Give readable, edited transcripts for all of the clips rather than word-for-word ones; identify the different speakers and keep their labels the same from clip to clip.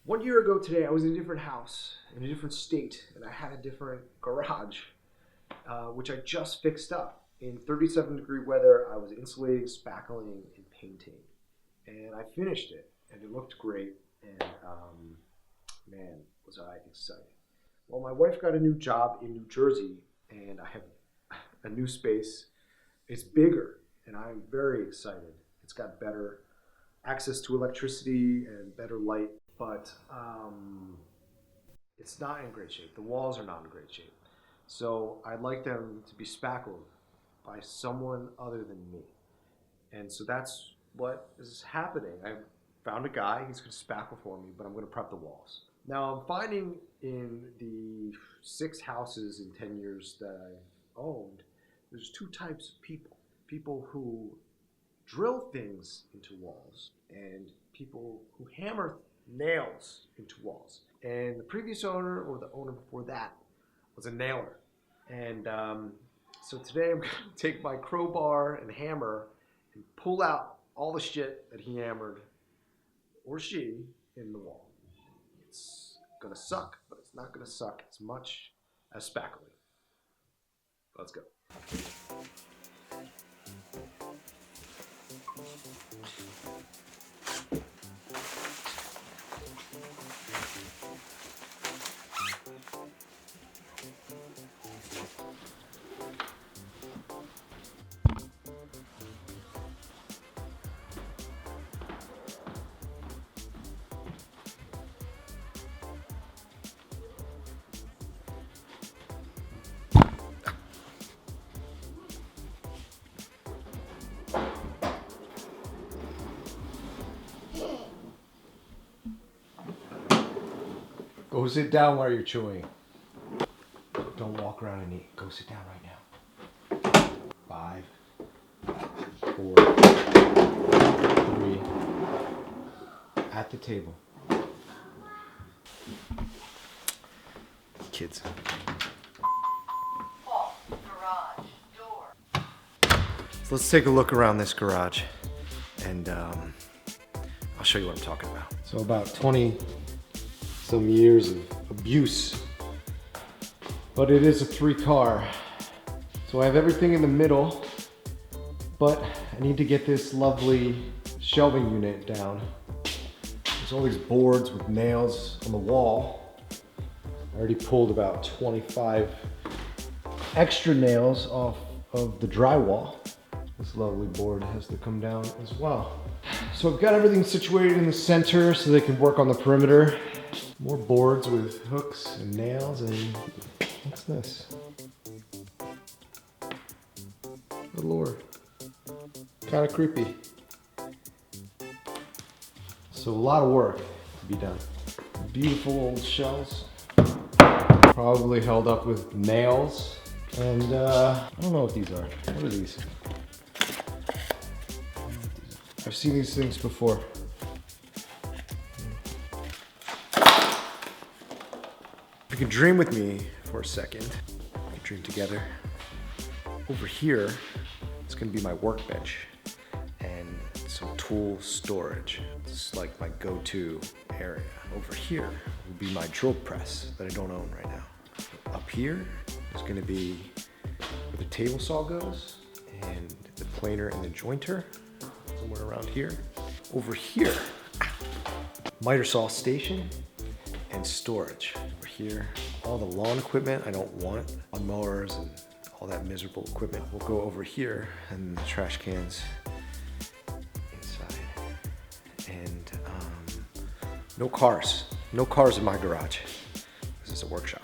Speaker 1: 1 year ago today, I was in a different house, in a different state, and I had a different garage, which I just fixed up. In 37-degree weather, I was insulating, spackling, and painting. And I finished it, and it looked great, and man, was I excited. Well, my wife got a new job in New Jersey, and I have a new space. It's bigger, and I'm very excited. It's got better access to electricity and better light, but it's not in great shape. The walls are not in great shape. So I'd like them to be spackled by someone other than me. And so that's what is happening. I found a guy, he's gonna spackle for me, but I'm gonna prep the walls. Now I'm finding in the 6 houses in 10 years that I've owned, there's 2 types of people. People who drill things into walls and people who hammer nails into walls. And the previous owner, or the owner before that, was a nailer. And so today I'm gonna take my crowbar and hammer and pull out all the shit that he hammered, or she, in the wall. It's gonna suck, but it's not gonna suck as much as spackling. Let's go. Go sit down while you're chewing. Don't walk around and eat. Go sit down right now. 5, 4, 3. At the table. Kids.
Speaker 2: Garage door.
Speaker 1: So let's take a look around this garage, and I'll show you what I'm talking about. So about 20 some years of abuse, but it is a 3-car. So I have everything in the middle, but I need to get this lovely shelving unit down. There's all these boards with nails on the wall. I already pulled about 25 extra nails off of the drywall. This lovely board has to come down as well. So I've got everything situated in the center so they can work on the perimeter. More boards with hooks and nails, and what's this? Good Lord. Kind of creepy. So a lot of work to be done. Beautiful old shelves. Probably held up with nails. And I don't know what these are. What are these? I've seen these things before. You can dream with me for a second. We can dream together. Over here is going to be my workbench and some tool storage. It's like my go-to area. Over here will be my drill press that I don't own right now. Up here is going to be where the table saw goes, and the planer and the jointer, somewhere around here. Over here, miter saw station and storage. Over here, all the lawn equipment I don't want, lawn mowers and all that miserable equipment will go over here, and the trash cans inside. And no cars in my garage. This is a workshop.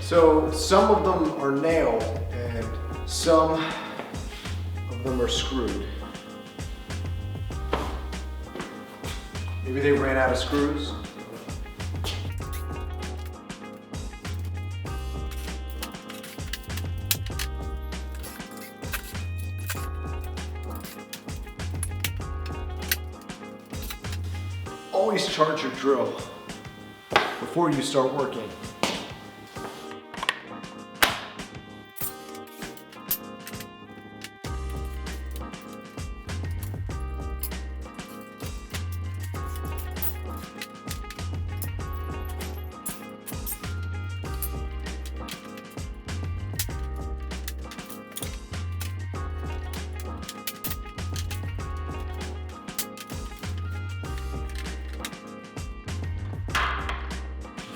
Speaker 1: So some of them are nailed and some of them are screwed. Maybe they ran out of screws. Always charge your drill before you start working.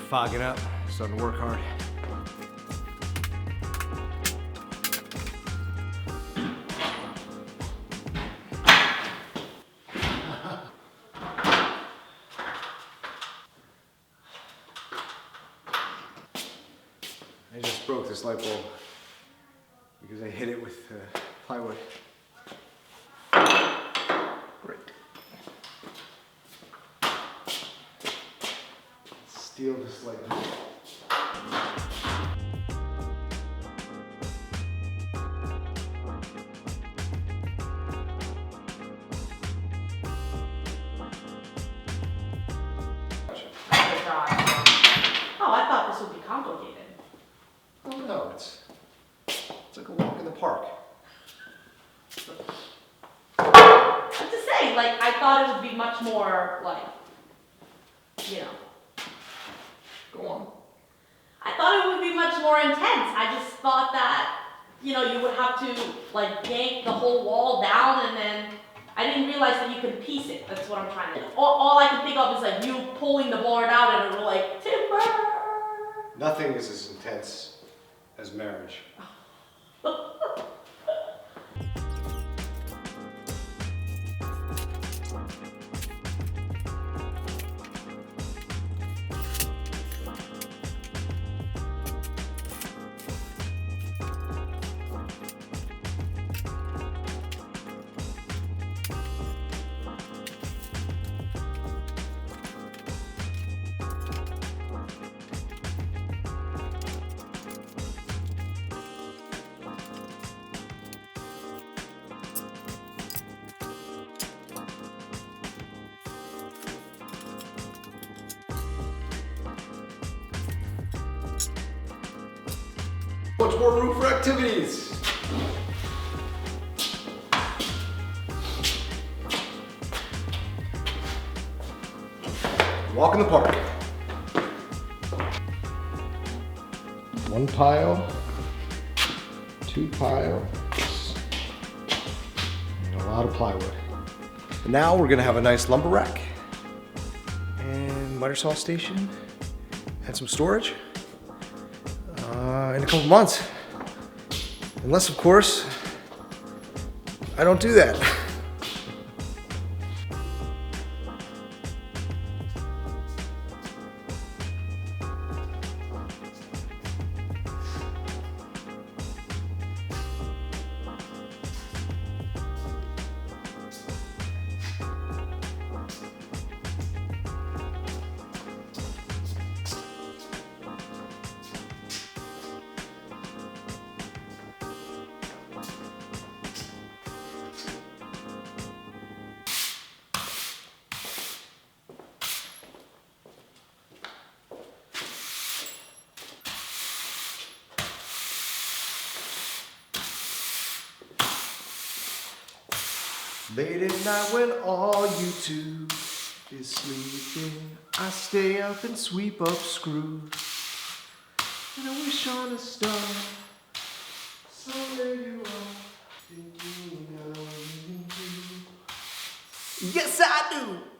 Speaker 1: Fogging up, starting to work hard. I just broke this light bulb because I hit it with plywood. Great. Steal this light bulb.
Speaker 3: Oh, I thought this would be complicated.
Speaker 1: Oh no, it's like a walk in the park.
Speaker 3: I'm just saying, like, I thought it would be much more, like, you know.
Speaker 1: Go on.
Speaker 3: I thought it would be much more intense. I just thought that, you know, you would have to, like, yank the whole wall down and then, I didn't realize that you could piece it. That's what I'm trying to do. All I can think of is, like, you pulling the board out and it'll, like, timber.
Speaker 1: Nothing is as intense as marriage. Much more room for activities. Walk in the park. One pile, two piles, and a lot of plywood. And now we're gonna have a nice lumber rack and miter saw station and some storage. In a couple months. Unless, of course, I don't do that. Late at night when all YouTube is sleeping, I stay up and sweep up screws. And I wish on a star, someday you are thinking of me too. Yes, I do!